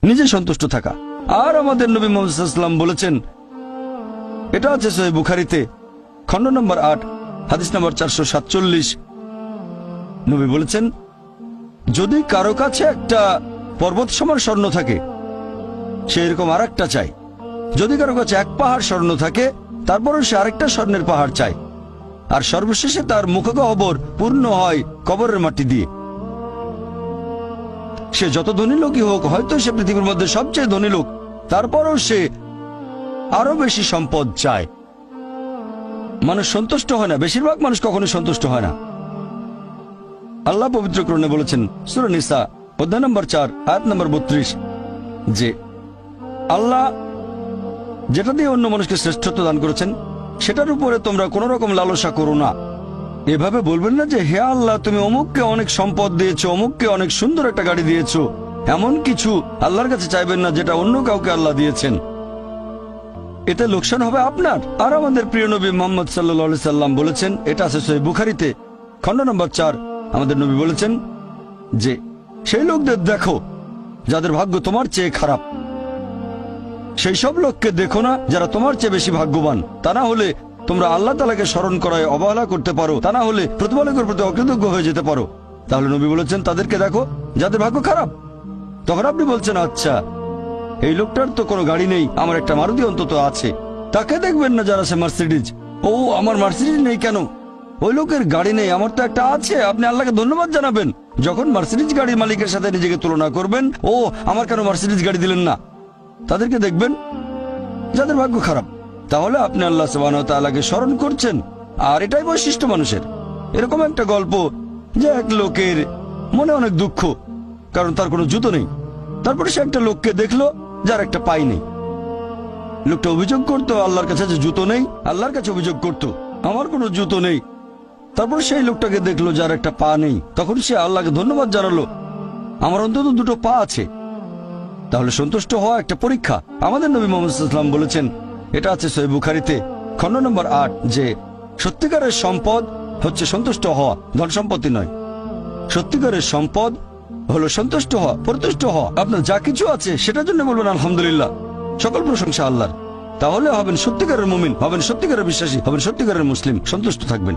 নিজে সন্তুষ্ট থাকা। আর আমাদের নবী মুহাম্মদ সাল্লাল্লাহু আলাইহি ওয়াসাল্লাম বলেছেন, এটা আছে সহিহ বুখারীতে খণ্ড নম্বর 8 হাদিস নম্বর 447। নবী বলেছেন, যদি কারো কাছে একটা পর্বত সমান স্বর্ণ থাকে, সে এরকম আরেকটা চায়। যদি কারো কাছে এক পাহাড় স্বর্ণ থাকে, তারপরও সে আরেকটা স্বর্ণের পাহাড় চায়। আর সর্বশেষে তার মুখগহ্বর পূর্ণ হয় কবরের মাটি দিয়ে। সে যত ধনী লোকই হোক, হয়তো সে পৃথিবীর মধ্যে সবচেয়ে ধনী লোক, তারপরও সে আরো বেশি সম্পদ চায়। মানুষ সন্তুষ্ট হয় না, বেশিরভাগ মানুষ কখনো সন্তুষ্ট হয় না। আল্লাহ পবিত্র কোরআনে বলেছেন সূরা নিসা অধ্যায় নম্বর 4 আয়াত নম্বর 32 যে আল্লাহ যেটা দিয়ে অন্য মানুষকে শ্রেষ্ঠত্ব দান করেছেন, সেটার উপরে তোমরা কোন রকম লালসা করো না। এভাবে বলবেন না যে, হে আল্লাহ, তুমি অমুককে অনেক সম্পদ দিয়েছো, অমুককে অনেক সুন্দর একটা গাড়ি দিয়েছো। এমন কিছু আল্লাহর কাছে চাইবেন না যেটা অন্য কাউকে আল্লাহ দিয়েছেন। এতে লোকসান হবে আপনার। আর আমাদের প্রিয় নবী মুহাম্মদ সাল্লাল্লাহু আলাইহি সাল্লাম বলেছেন, এটা আছে সহিহ বুখারীতে খণ্ড নম্বর 4, আমাদের নবী বলেছেন যে, সেই লোকদের দেখো যাদের ভাগ্য তোমার চেয়ে খারাপ। সেই সব লোককে দেখো না যারা তোমার চেয়ে বেশি ভাগ্যবান। তা না হলে তোমরা আল্লাহ তাআলাকে স্মরণ করায় অবহেলা করতে পারো, তা না হলে প্রতিপালকের প্রতি অকৃতজ্ঞ হয়ে যেতে পারো। তাহলে নবী বলেছেন, তাদেরকে দেখো যাদের ভাগ্য খারাপ। তখন আপনি বলছেন, আচ্ছা, এই লোকটার তো কোনো গাড়ি নেই, আমার একটা মারুতি অন্তত আছে। তাকে দেখবেন না যার আছে মার্সিডিজ। ও, আমার মার্সিডিজ নেই কেন? ওই লোকের গাড়ি নেই, আমার তো একটা আছে। আপনি আল্লাহকে ধন্যবাদ জানাবেন। যখন মার্সিডিজ গাড়ির মালিকের সাথে নিজেকে তুলনা করবেন, ও, আমার কেন মার্সিডিজ গাড়ি দিলেন না? তাদেরকে দেখবেন যাদের ভাগ্য খারাপ। তাহলে আপনি আল্লাহ সুবহানাহু ওয়া তাআলাকে স্মরণ করছেন। আর এটাই বৈশিষ্ট্য মানুষের। এরকম একটা গল্প যে এক লোকের মনে অনেক দুঃখ, কারণ তার কোনো জুতো নেই। তারপরে সে একটা লোককে দেখলো যার একটা পাই নেই। লোকটা অভিযোগ করতো আল্লাহর কাছে যে জুতো নেই, আল্লাহর কাছে অভিযোগ করতো আমার কোনো জুতো নেই। তারপর সেই লোকটাকে দেখলো যার একটা পা নেই। তখন সে আল্লাহকে ধন্যবাদ জানালো, আমার অন্তত দুটো পা আছে। তাহলে সন্তুষ্ট হওয়া একটা পরীক্ষা। আমাদের নবী মুহাম্মদ সাল্লাল্লাহু আলাইহি ওয়াসাল্লাম বলেছেন, এটা আছে সহিহ বুখারীতে খণ্ড নম্বর 8 যে সত্যিকারের সম্পদ হচ্ছে সন্তুষ্ট হওয়া, ধন সম্পত্তি নয়। সত্যিকারের সম্পদ হলো সন্তুষ্ট হওয়া, পরিতুষ্ট হওয়া। আপনার যা কিছু আছে সেটার জন্য বলবেন আলহামদুলিল্লাহ, সকল প্রশংসা আল্লাহর। তাহলে হবেন সত্যিকারের মুমিন, হবেন সত্যিকারের বিশ্বাসী, হবেন সত্যিকারের মুসলিম, সন্তুষ্ট থাকবেন।